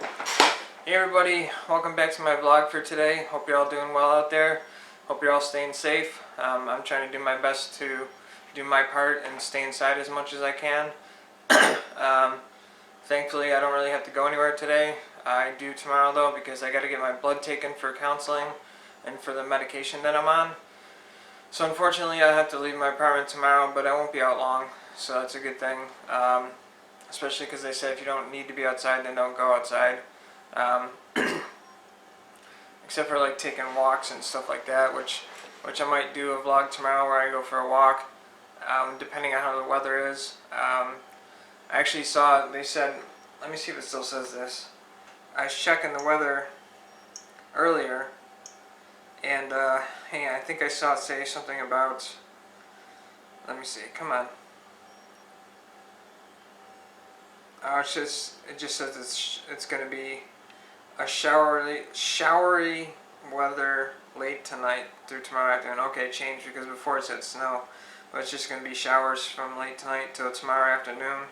Hey everybody, welcome back to my vlog for today. Hope you're all doing well out there. Hope you're all staying safe. I'm trying to do my best to do my part and stay inside as much as I can. Thankfully I don't really have to go anywhere today. I do tomorrow though because I got to get my blood taken for counseling and for the medication that I'm on. So unfortunately I have to leave my apartment tomorrow, but I won't be out long, so that's a good thing. Especially because they said if you don't need to be outside, then don't go outside. Um, except for like taking walks and stuff like that, which I might do a vlog tomorrow where I go for a walk, depending on how the weather is. I actually saw, they said, let me see if it still says this. I was checking the weather earlier, and hang on, I think I saw it say something about, let me see, come on. It just says it's going to be a showery weather late tonight through tomorrow afternoon. Okay, it changed because before it said snow, but it's just going to be showers from late tonight till tomorrow afternoon.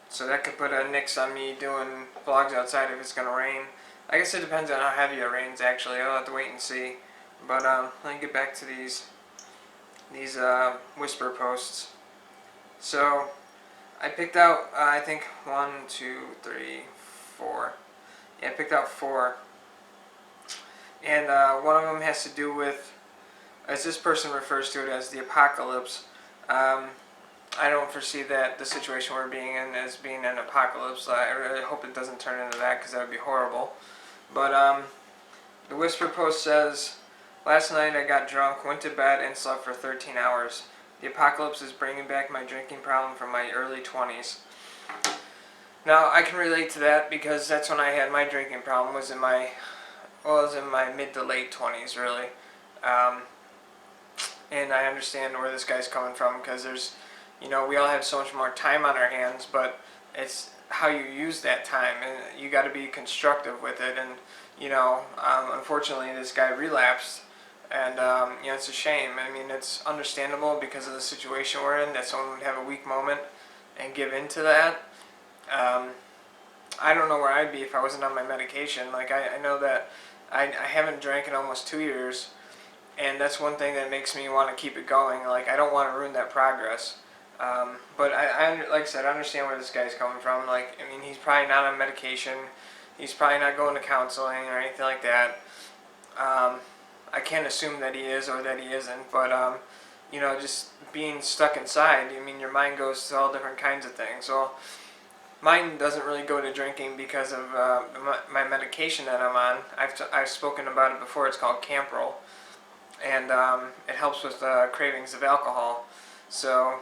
So that could put a nix on me doing vlogs outside if it's going to rain. I guess it depends on how heavy it rains. Actually, I'll have to wait and see. But let me get back to these whisper posts. So I picked out I think 1, 2, 3, 4. Yeah, I picked out 4, and one of them has to do with, as this person refers to it as the apocalypse. I don't foresee that the situation we're being in as being an apocalypse. I really hope it doesn't turn into that because that would be horrible. But the whisper post says, last night I got drunk, went to bed, and slept for 13 hours. The apocalypse is bringing back my drinking problem from my early 20s. Now I can relate to that because that's when I had my drinking problem. Was in my mid to late 20s really, and I understand where this guy's coming from because there's, we all have so much more time on our hands, but it's how you use that time, and you got to be constructive with it. And unfortunately, this guy relapsed, and it's a shame. I mean, it's understandable because of the situation we're in that someone would have a weak moment and give in to that. I don't know where I'd be if I wasn't on my medication. Like, I know that I haven't drank in almost 2 years, and that's one thing that makes me want to keep it going. Like, I don't want to ruin that progress. But like I said, I understand where this guy's coming from. Like, I mean, he's probably not on medication. He's probably not going to counseling or anything like that. I can't assume that he is or that he isn't, but just being stuck inside, I mean, your mind goes to all different kinds of things. Well, mine doesn't really go to drinking because of my medication that I'm on. I've spoken about it before. It's called Camprol, and it helps with cravings of alcohol. So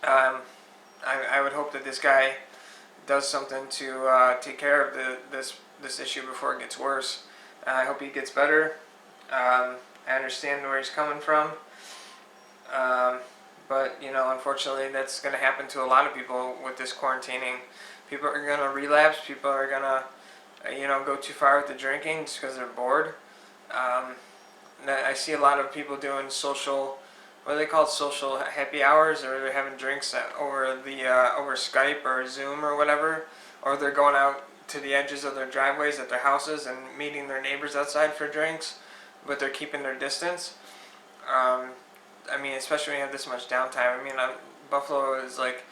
I would hope that this guy does something to take care of this issue before it gets worse. I hope he gets better. I understand where he's coming from. But, unfortunately that's going to happen to a lot of people with this quarantining. People are going to relapse. People are going to, go too far with the drinking just because they're bored. I see a lot of people doing social, what do they call it, social happy hours, or they're having drinks over Skype or Zoom or whatever, or they're going out to the edges of their driveways at their houses and meeting their neighbors outside for drinks, but they're keeping their distance. I mean, especially when you have this much downtime. I mean, Buffalo is like,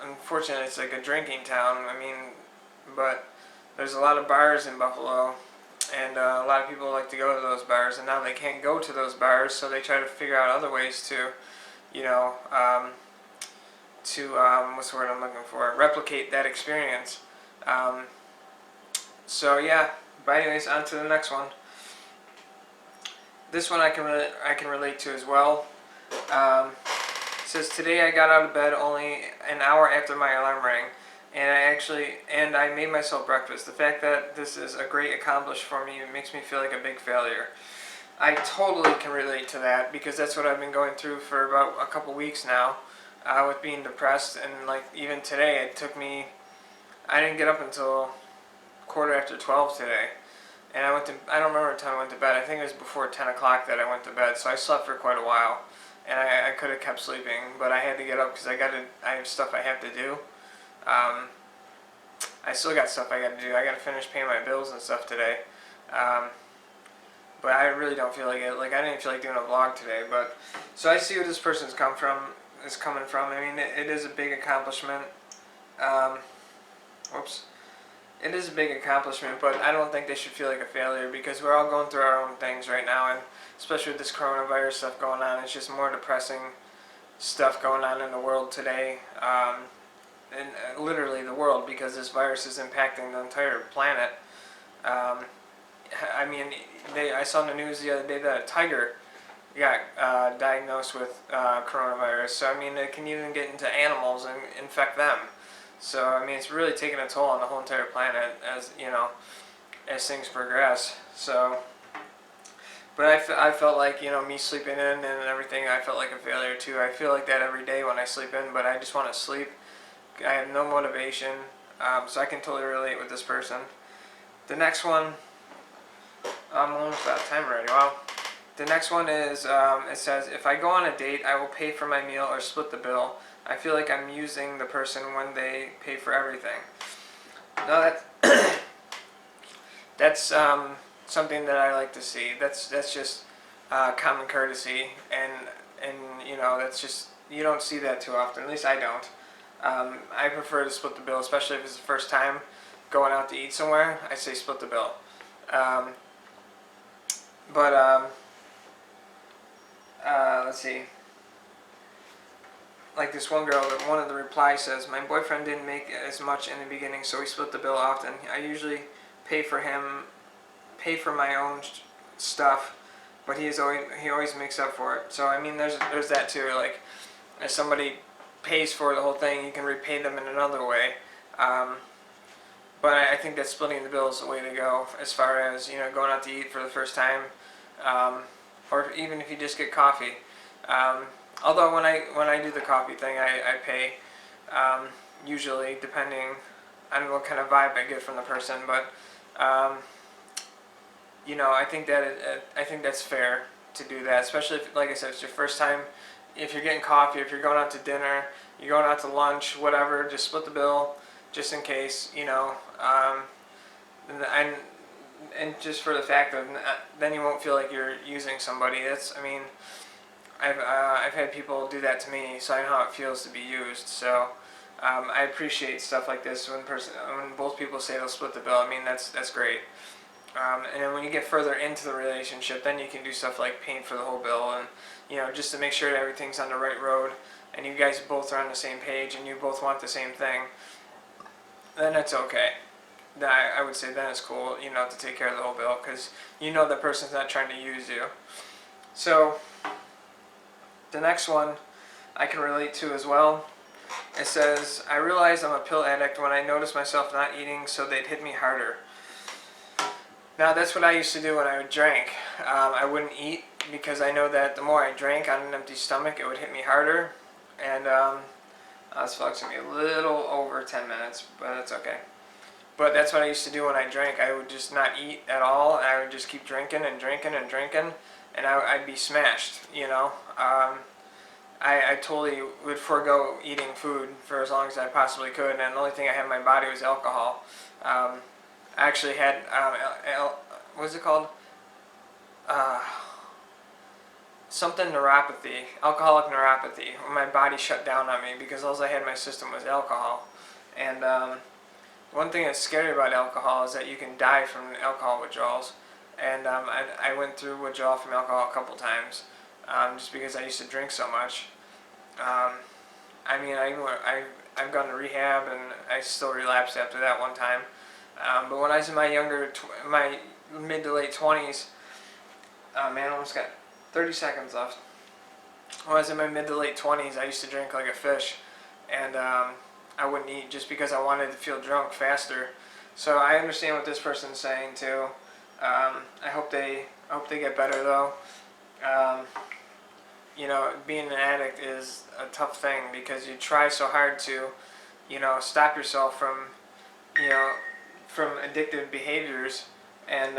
unfortunately, it's like a drinking town. I mean, but there's a lot of bars in Buffalo, and a lot of people like to go to those bars, and now they can't go to those bars, so they try to figure out other ways to, what's the word I'm looking for? Replicate that experience. So yeah, but anyways, on to the next one. This one I can relate to as well. It says, today I got out of bed only an hour after my alarm rang, and I made myself breakfast. The fact that this is a great accomplishment for me, it makes me feel like a big failure. I totally can relate to that because that's what I've been going through for about a couple weeks now, with being depressed. And like even today, I didn't get up until 12:15 today. And I don't remember what time I went to bed. I think it was before 10 o'clock that I went to bed, so I slept for quite a while. And I could have kept sleeping, but I had to get up because I have stuff I have to do. I still got stuff I got to do. I got to finish paying my bills and stuff today. Um, but I really don't feel like it. Like I didn't feel like doing a vlog today. But so I see where this person's coming from. I mean, it is a big accomplishment. Um, whoops. It is a big accomplishment, but I don't think they should feel like a failure because we're all going through our own things right now, and especially with this coronavirus stuff going on, it's just more depressing stuff going on in the world today, and literally the world, because this virus is impacting the entire planet. I mean, I saw in the news the other day that a tiger got diagnosed with coronavirus, so I mean, it can even get into animals and infect them. So I mean, it's really taking a toll on the whole entire planet as as things progress. So, but I felt like me sleeping in and everything, I felt like a failure too. I feel like that every day when I sleep in, but I just want to sleep. I have no motivation, so I can totally relate with this person. The next one, I'm almost out of time already. Wow. The next one is, it says, if I go on a date, I will pay for my meal or split the bill. I feel like I'm using the person when they pay for everything. No, that's something that I like to see. That's just common courtesy, and that's just, you don't see that too often. At least I don't. I prefer to split the bill, especially if it's the first time going out to eat somewhere. I say split the bill. Let's see. Like this one girl, one of the replies says, my boyfriend didn't make as much in the beginning, so we split the bill often. I usually pay for my own stuff, but he always makes up for it. So I mean, there's that too. Like, if somebody pays for the whole thing, you can repay them in another way. But I think that splitting the bill is the way to go, as far as going out to eat for the first time, or even if you just get coffee. Although when I do the coffee thing, I pay, usually, depending on what kind of vibe I get from the person. But I think that's fair to do that, especially if, like I said, it's your first time. If you're getting coffee, if you're going out to dinner, you're going out to lunch, whatever, just split the bill, just in case, and just for the fact of then you won't feel like you're using somebody. I've had people do that to me, so I know how it feels to be used. So I appreciate stuff like this when both people say they'll split the bill. I mean, that's great. And then when you get further into the relationship, then you can do stuff like paying for the whole bill, and just to make sure that everything's on the right road, and you guys both are on the same page, and you both want the same thing. Then it's okay. I would say then it's cool, to take care of the whole bill, because the person's not trying to use you. So the next one I can relate to as well. It says, I realize I'm a pill addict when I notice myself not eating, so they'd hit me harder. Now that's what I used to do when I drank. I wouldn't eat because I know that the more I drank on an empty stomach, it would hit me harder. And this vlog's going to be a little over 10 minutes, but that's okay. But that's what I used to do when I drank. I would just not eat at all, and I would just keep drinking and drinking and drinking, and I'd be smashed, I totally would forego eating food for as long as I possibly could, and the only thing I had in my body was alcohol. I actually had, what is it called? Something neuropathy, alcoholic neuropathy, when my body shut down on me because all I had in my system was alcohol. And one thing that's scary about alcohol is that you can die from alcohol withdrawals. And I went through withdrawal from alcohol a couple times, just because I used to drink so much. I've gone to rehab, and I still relapsed after that one time. But when I was in my mid to late 20s, man, I almost got 30 seconds left. When I was in my mid to late 20s, I used to drink like a fish, and I wouldn't eat just because I wanted to feel drunk faster. So I understand what this person's saying too. I hope they get better though. Being an addict is a tough thing because you try so hard to, stop yourself from addictive behaviors, and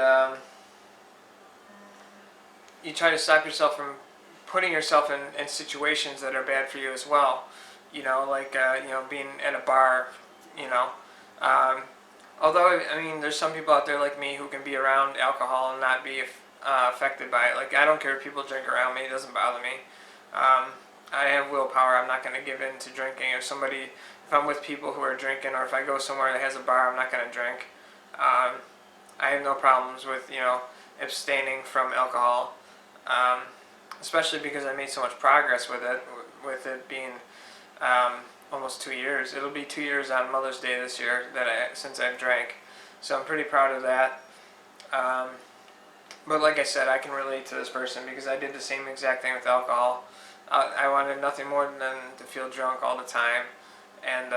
you try to stop yourself from putting yourself in situations that are bad for you as well. Like being at a bar, Although, I mean, there's some people out there like me who can be around alcohol and not be affected by it. Like, I don't care if people drink around me, it doesn't bother me. Um, I have willpower, I'm not going to give in to drinking. If I'm with people who are drinking, or if I go somewhere that has a bar, I'm not going to drink. Um, I have no problems with, abstaining from alcohol, um, especially because I made so much progress with it being almost 2 years. It'll be 2 years on Mother's Day this year since I've drank, so I'm pretty proud of that. Um, but like I said, I can relate to this person because I did the same exact thing with alcohol. I wanted nothing more than to feel drunk all the time, and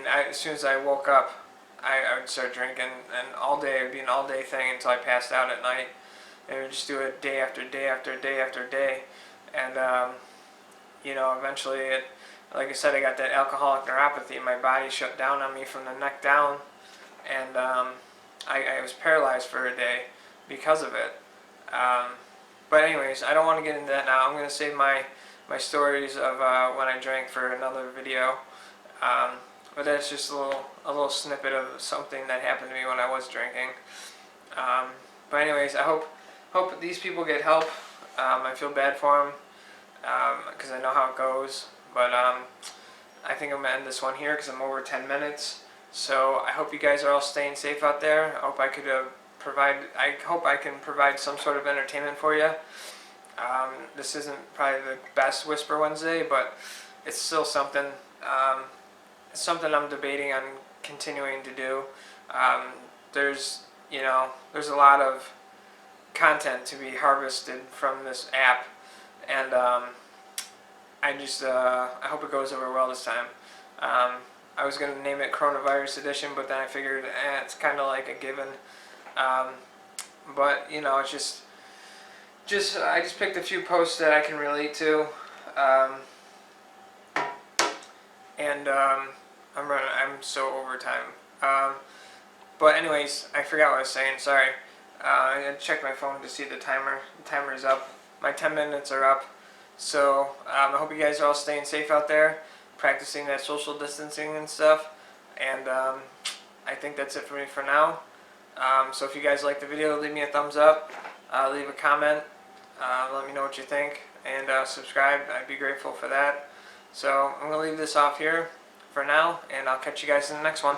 as soon as I woke up, I would start drinking, and all day it would be an all-day thing until I passed out at night. And I would just do it day after day after day after day, and eventually like I said, I got that alcoholic neuropathy. My body shut down on me from the neck down, and I was paralyzed for a day because of it. But anyways, I don't want to get into that now. I'm going to save my stories of when I drank for another video. But that's just a little snippet of something that happened to me when I was drinking. But anyways, I hope these people get help. I feel bad for them because I know how it goes. But I think I'm going to end this one here because I'm over 10 minutes. So I hope you guys are all staying safe out there. I hope I can provide some sort of entertainment for you. This isn't probably the best Whisper Wednesday, but it's still something. It's something I'm debating on continuing to do. There's a lot of content to be harvested from this app, and I hope it goes over well this time. I was going to name it Coronavirus Edition, but then I figured it's kind of like a given. But it's I just picked a few posts that I can relate to, and I'm so over time. But anyways, I forgot what I was saying. Sorry. I had to check my phone to see the timer. The timer is up. My 10 minutes are up. So I hope you guys are all staying safe out there, practicing that social distancing and stuff. And I think that's it for me for now. So if you guys like the video, leave me a thumbs up, leave a comment, let me know what you think, and subscribe. I'd be grateful for that. So I'm going to leave this off here for now, and I'll catch you guys in the next one.